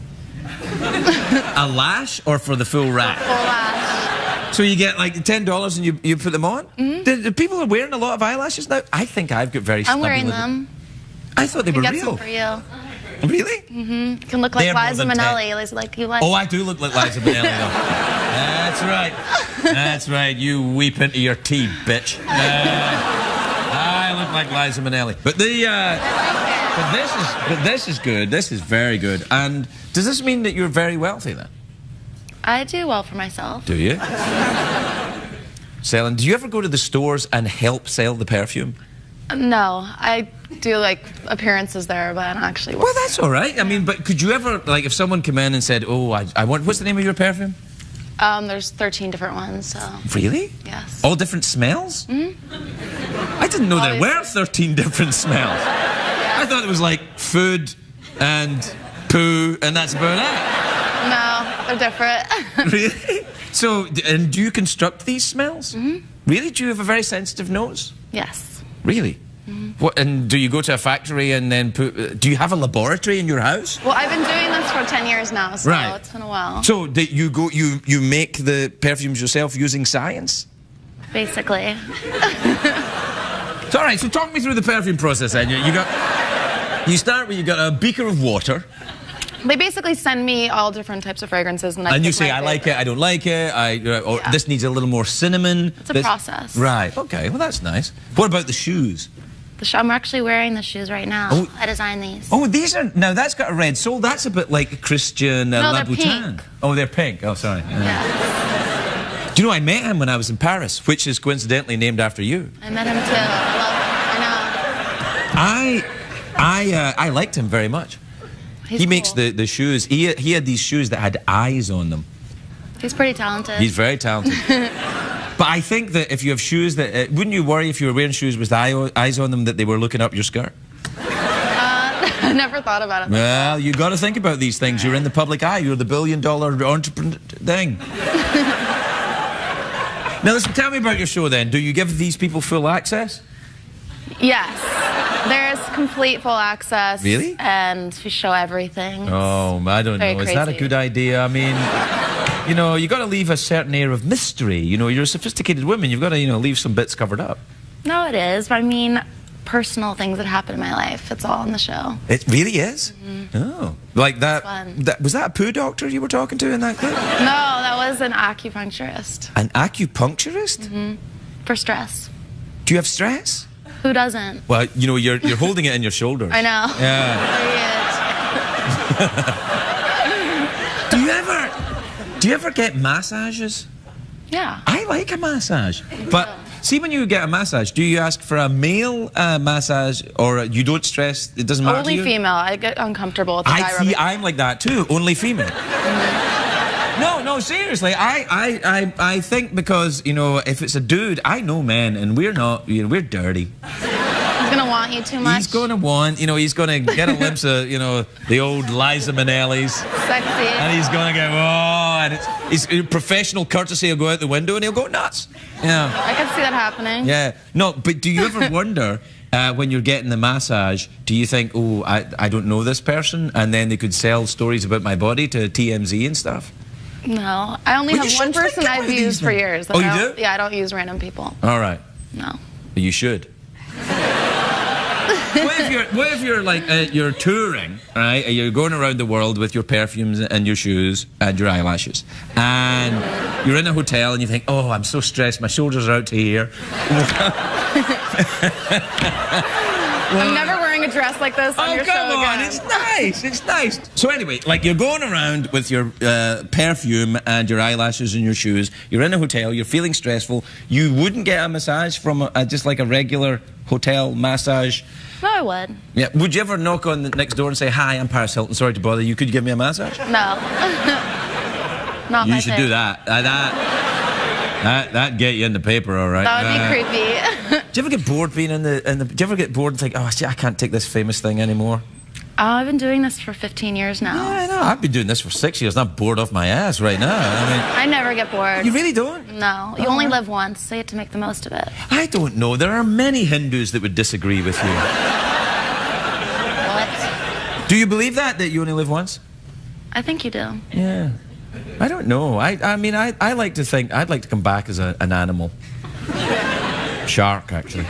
A lash or for the full rack? Full lash. So you get like $10 and you put them on? Mm-hmm. The people are wearing a lot of eyelashes now? I think I've got very I'm stubby wearing little- them. I thought they I can were get real. some for you. Really? You can look like They're more Liza than Minnelli. Like you like. Oh, I do look like Liza Minnelli, though. That's right. That's right. You weep into your tea, bitch. I look like Liza Minnelli. But this is good. This is very good. And does this mean that you're very wealthy then? I do well for myself. Do you? Selling. Do you ever go to the stores and help sell the perfume? No, I do like appearances there, but I don't actually work. Well, that's all right. I mean, but could you ever, like, if someone came in and said, oh, I want, what's the name of your perfume? There's 13 different ones, so. Really? Yes. All different smells? Mm-hmm. I didn't know there were 13 different smells. I thought it was like food and poo, and that's about it. No, they're different. Really? So, and do you construct these smells? Mm-hmm. Really? Do you have a very sensitive nose? Yes. Really? Mm-hmm. What? And do you go to a factory and then put? Do you have a laboratory in your house? Well, I've been doing this for 10 years now, so right. It's been a while. So, you go, you make the perfumes yourself using science? Basically. So, all right. So, talk me through the perfume process. Then you start with you got a beaker of water. They basically send me all different types of fragrances, and you say, I like it, I don't like it, or this needs a little more cinnamon. It's a process. Right, okay, well that's nice. What about the shoes? I'm actually wearing the shoes right now. Oh. I designed these. Oh, these are, now that's got a red sole, that's a bit like Christian No, they're Louboutin. pink. Oh, they're pink, oh sorry. Yeah. Do you know, I met him when I was in Paris, which is coincidentally named after you. I met him too. I know. I liked him very much. He's He makes cool. the shoes, he had these shoes that had eyes on them. He's pretty talented. He's very talented. But I think that if you have shoes that... wouldn't you worry if you were wearing shoes with eyes on them that they were looking up your skirt? I never thought about it. Well, you got to think about these things. You're in the public eye. You're the billion-dollar entrepreneur thing. Now, listen, tell me about your show then. Do you give these people full access? Yes. There's complete full access. Really? And we show everything. Oh, I don't know. Is that a good idea? I mean, you know, you got to leave a certain air of mystery. You know, you're a sophisticated woman. You've got to, you know, leave some bits covered up. No, it is. I mean, personal things that happen in my life. It's all on the show. It really is? Mm-hmm. Oh. Like that, Fun. was that a poo doctor you were talking to in that clip? No, that was an acupuncturist. An acupuncturist? Mm-hmm. For stress. Do you have stress? Who doesn't? Well, you know, you're holding it in your shoulders. I know. Yeah. Do you ever get massages? Yeah. I like a massage. But see, when you get a massage, do you ask for a male massage, or you don't stress, it doesn't matter to Only you? female. I get uncomfortable with the guy rubbing. I'm like that too, only female. No, seriously, I think because, you know, if it's a dude, I know men, and we're not, you know, we're dirty. He's gonna want you too much. He's gonna want, you know, he's gonna get a glimpse of, you know, the old Liza Minnelli's. Sexy. And he's gonna go, oh, and his professional courtesy will go out the window and he'll go nuts. Yeah. I can see that happening. Yeah. No, but do you ever wonder, when you're getting the massage, do you think, oh, I don't know this person, and then they could sell stories about my body to TMZ and stuff? No, I only Well, you have one should person think I've about these used for things. years. Oh, you do? Yeah, I don't use random people. All right. No. You should. What if you're like, you're touring, right? You're going around the world with your perfumes and your shoes and your eyelashes. And you're in a hotel and you think, oh, I'm so stressed, my shoulders are out to here. I'm never wearing a dress like this on your show come on, again. it's nice, it's nice. So anyway, like you're going around with your perfume and your eyelashes and your shoes. You're in a hotel, you're feeling stressful. You wouldn't get a massage from just like a regular hotel massage? No, I would. Yeah. Would you ever knock on the next door and say, hi, I'm Paris Hilton, sorry to bother you, could you give me a massage? No. Not You my should thing. do that. That'd get you in the paper, all right. That would be creepy. Do you ever get bored being in the... Do you ever get bored and think, oh, shit, I can't take this famous thing anymore? I've been doing this for 15 years now. Yeah, I know. I've been doing this for 6 years. I'm bored off my ass right now. I mean, I never get bored. you really don't? No, you only live once, so you have to make the most of it. I don't know. There are many Hindus that would disagree with you. What? Do you believe that you only live once? I think you do. Yeah. I don't know. I mean, I like to think I'd like to come back as an animal. Shark, actually.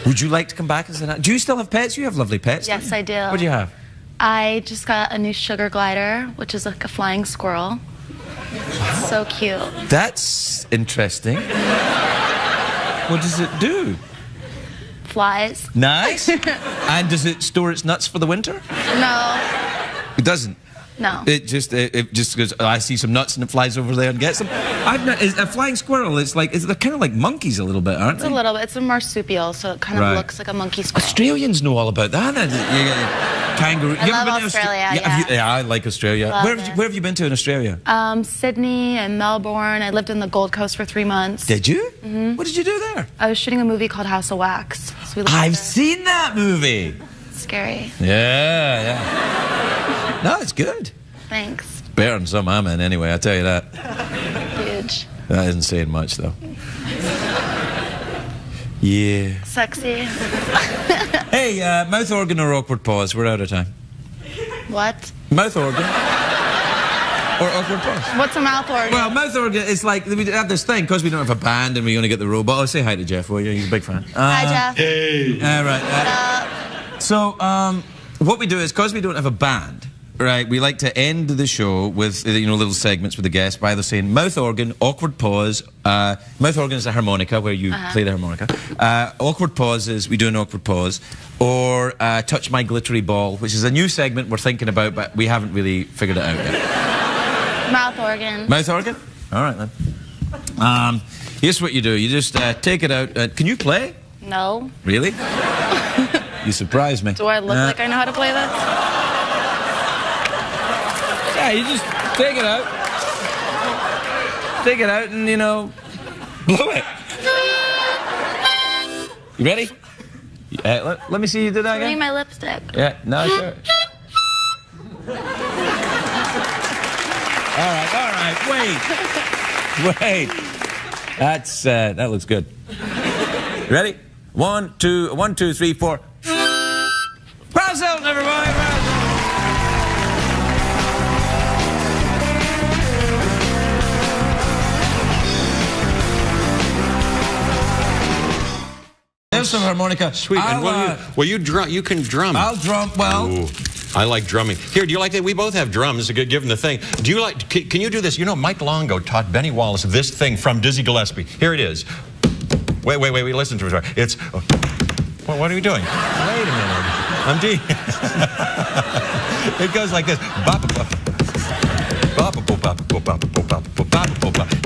Would you like to come back as an animal? Do you still have pets? You have lovely pets. Yes, don't you? I do. What do you have? I just got a new sugar glider, which is like a flying squirrel. So cute. That's interesting. What does it do? Flies. Nice. And does it store its nuts for the winter? No. It doesn't. No. It just goes, I see some nuts and it flies over there and gets them. Is a flying squirrel, they're kind of like monkeys a little bit, aren't It's they? a little bit. It's a marsupial, so it kind of looks like a monkey squirrel. Australians know all about that. Kangaroo. I love Australia, yeah, I like Australia. Where have you been to in Australia? Sydney and Melbourne. I lived in the Gold Coast for 3 months. Did you? Mm-hmm. What did you do there? I was shooting a movie called House of Wax. So I've seen that movie. Scary. Yeah. No, it's good. Thanks. Better than some I'm in anyway, I tell you that. Huge. That isn't saying much, though. Yeah. Sexy. Hey, mouth organ or awkward pause? We're out of time. What? Mouth organ or awkward pause? What's a mouth organ? Well, mouth organ is like, we have this thing, because we don't have a band and we only get the robot. Oh, say hi to Jeff, will you? He's a big fan. Hi, Jeff. Hey. All right. So, what we do is, because we don't have a band, right, we like to end the show with, little segments with the guests by either saying mouth organ, awkward pause. Mouth organ is a harmonica, where you play the harmonica. Awkward pause is, we do an awkward pause. Or touch my glittery ball, which is a new segment we're thinking about, but we haven't really figured it out yet. Mouth organ. Mouth organ? All right, then. Here's what you do. You just take it out. Can you play? No. Really? You surprised me. Do I look like I know how to play this? Yeah, you just take it out. Take it out and, blow it. You ready? Let me see you do that Give me again. my lipstick. Yeah, no, sure. All right, wait. That looks good. Ready? 1, 2, 3, 4. Paris Hilton, everybody! There's some harmonica. Sweet. And you can drum. I'll drum. Well, ooh, I like drumming. Here, do you like that? We both have drums. Given the thing. Do you like? Can you do this? Mike Longo taught Benny Wallace this thing from Dizzy Gillespie. Here it is. Wait. Listen to it. It's. What are we doing? Wait a minute. I'm D. It goes like this.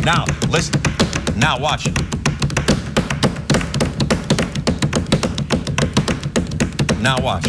Now, listen. Now, watch. Now, watch.